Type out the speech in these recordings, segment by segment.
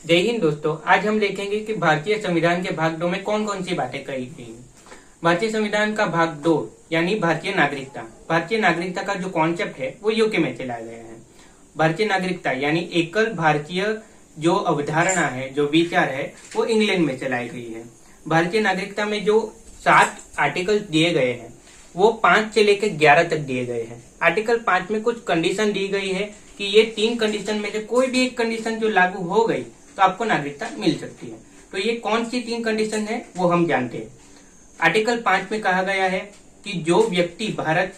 जय हिंद दोस्तों। आज हम देखेंगे कि भारतीय संविधान के भाग 2 में कौन कौन सी बातें कही गई हैं। भारतीय संविधान का भाग 2 यानी भारतीय नागरिकता। भारतीय नागरिकता का जो कॉन्सेप्ट है वो यूके में चला गया है। भारतीय नागरिकता यानी एकल भारतीय जो अवधारणा है, जो विचार है, वो इंग्लैंड में चलाई गई है। भारतीय नागरिकता में जो 7 आर्टिकल दिए गए हैं वो 5 से लेकर 11 तक दिए गए हैं। आर्टिकल 5 में कुछ कंडीशन दी गई है कि ये 3 कंडीशन में से कोई भी एक कंडीशन जो लागू हो गई तो आपको नागरिकता मिल सकती है। तो ये कौन सी 3 कंडीशन है वो हम जानते हैं। आर्टिकल 5 में कहा गया है कि जो व्यक्ति भारत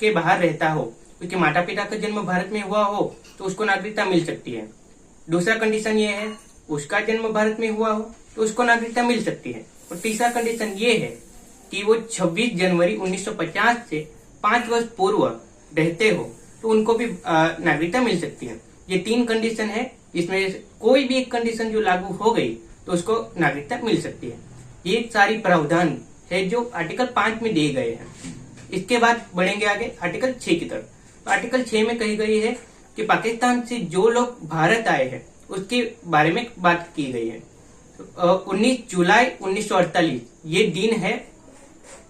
के बाहर रहता हो, उसके माता पिता का जन्म भारत में हुआ हो तो उसको नागरिकता मिल सकती है। दूसरा कंडीशन ये है उसका जन्म भारत में हुआ हो तो उसको नागरिकता मिल सकती है। और तीसरा कंडीशन ये है कि वो 26 जनवरी 1950 से 5 वर्ष पूर्व रहते हो तो उनको भी नागरिकता मिल सकती है। ये 3 कंडीशन है, इसमें कोई भी एक कंडीशन जो लागू हो गई तो उसको नागरिकता मिल सकती है। ये सारी प्रावधान है जो आर्टिकल 5 में दिए गए हैं। इसके बाद बढ़ेंगे आगे आर्टिकल 6 की तरफ। तो आर्टिकल 6 में कही गई है कि पाकिस्तान से जो लोग भारत आए हैं उसके बारे में बात की गई है। 19 जुलाई 1948 ये दिन है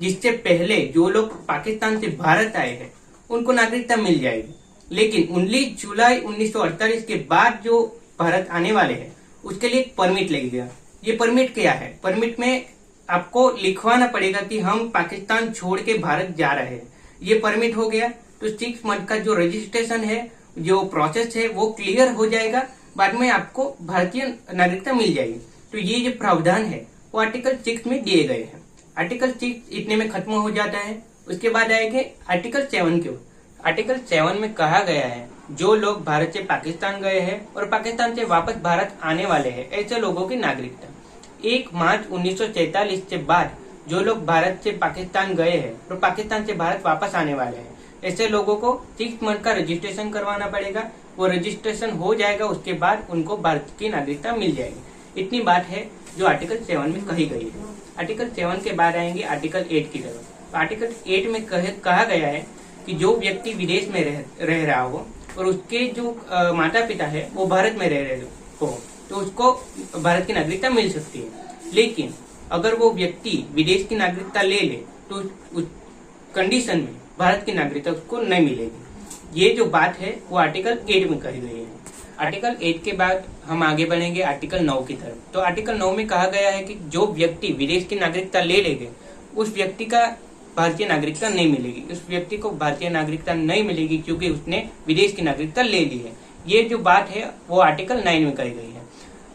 जिससे पहले जो लोग पाकिस्तान से भारत आए हैं उनको नागरिकता मिल जाएगी। लेकिन 19 जुलाई 1948 के बाद जो भारत आने वाले हैं उसके लिए एक परमिट लगेगा। ये परमिट क्या है? परमिट में आपको लिखवाना पड़ेगा कि हम पाकिस्तान छोड़ के भारत जा रहे हैं। ये परमिट हो गया तो 6 मंथ का जो रजिस्ट्रेशन है, जो प्रोसेस है वो क्लियर हो जाएगा। बाद में आपको भारतीय नागरिकता मिल जाएगी। तो ये जो प्रावधान है वो आर्टिकल 6 में दिए गए हैं। आर्टिकल 6 इतने में खत्म हो जाता है। उसके बाद आएंगे आर्टिकल 7 के। आर्टिकल 7 में कहा गया है जो लोग भारत से पाकिस्तान गए हैं और पाकिस्तान से वापस भारत आने वाले हैं ऐसे लोगों की नागरिकता 1 मार्च 1947 से बाद जो लोग भारत से पाकिस्तान गए हैं और पाकिस्तान से भारत वापस आने वाले हैं ऐसे लोगों को 6 मंथ का रजिस्ट्रेशन करवाना पड़ेगा। वो रजिस्ट्रेशन हो जाएगा, उसके बाद उनको भारत की नागरिकता मिल जाएगी। इतनी बात है जो आर्टिकल 7 में कही गई है। आर्टिकल 7 के बाद आएंगे आर्टिकल 8 की तरफ। आर्टिकल 8 में कहा गया है कि जो व्यक्ति विदेश में रह रहा हो और उसके जो माता पिता है वो भारत में रह रहे हो तो उसको भारत की नागरिकता मिल सकती है। लेकिन अगर वो व्यक्ति विदेश की नागरिकता ले ले तो उस कंडीशन में भारत की नागरिकता उसको नहीं मिलेगी। ये जो बात है वो आर्टिकल 8 में कही गई है। आर्टिकल 8 के बाद हम आगे बढ़ेंगे आर्टिकल 9 की तरफ। तो आर्टिकल 9 में कहा गया है कि जो व्यक्ति विदेश की नागरिकता ले लेंगे उस व्यक्ति का भारतीय नागरिकता नहीं मिलेगी। उस व्यक्ति को भारतीय नागरिकता नहीं मिलेगी क्योंकि उसने विदेश की नागरिकता ले ली है। ये जो बात है वो आर्टिकल 9 में कही गई है।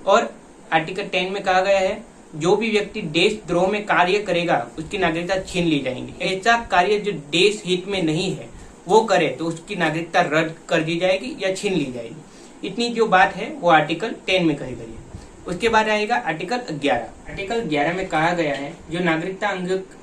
और आर्टिकल 10 में कहा गया है जो भी व्यक्ति देशद्रोह में कार्य करेगा उसकी नागरिकता छीन ली जाएगी। ऐसा कार्य जो देश हित में नहीं है वो करे तो उसकी नागरिकता रद्द कर दी जाएगी या छीन ली जाएगी। इतनी जो बात है वो आर्टिकल 10 में कही गई है। उसके बाद आएगा आर्टिकल 11। आर्टिकल 11 में कहा गया है जो नागरिकता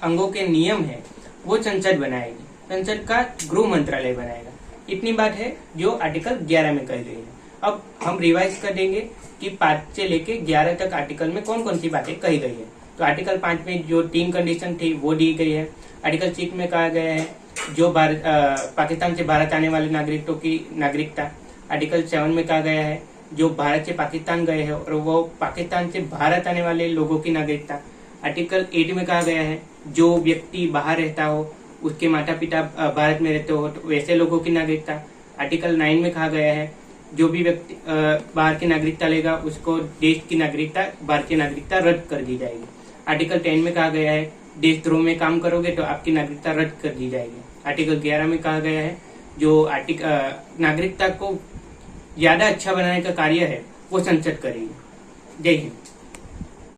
अंगों के नियम है वो संसद बनाएगी। संसद का गृह मंत्रालय बनाएगा। इतनी बात है जो आर्टिकल 11 में कही गई है। अब हम रिवाइज कर देंगे कि 5 से लेके 11 तक आर्टिकल में कौन कौन सी बातें कही गई है। तो आर्टिकल 5 में जो 3 कंडीशन थी वो दी गई है। आर्टिकल 6 में कहा गया है जो पाकिस्तान से भारत आने वाले नागरिकों की नागरिकता। आर्टिकल 7 में कहा गया है जो भारत से पाकिस्तान गए हैं और वो पाकिस्तान से भारत आने वाले लोगों की नागरिकता। आर्टिकल 8 में कहा गया है जो व्यक्ति बाहर रहता हो, उसके माता पिता भारत में रहते हो तो वैसे लोगों की नागरिकता। आर्टिकल 9 में कहा गया है जो भी व्यक्ति बाहर की नागरिकता लेगा उसको देश की नागरिकता, भारतीय नागरिकता रद्द कर दी जाएगी। आर्टिकल 10 में कहा गया है देशद्रोह में काम करोगे तो आपकी नागरिकता रद्द कर दी जाएगी। आर्टिकल 11 में कहा गया है जो नागरिकता को ज्यादा अच्छा बनाने का कार्य है वो संसद करेगी। जय हिंद।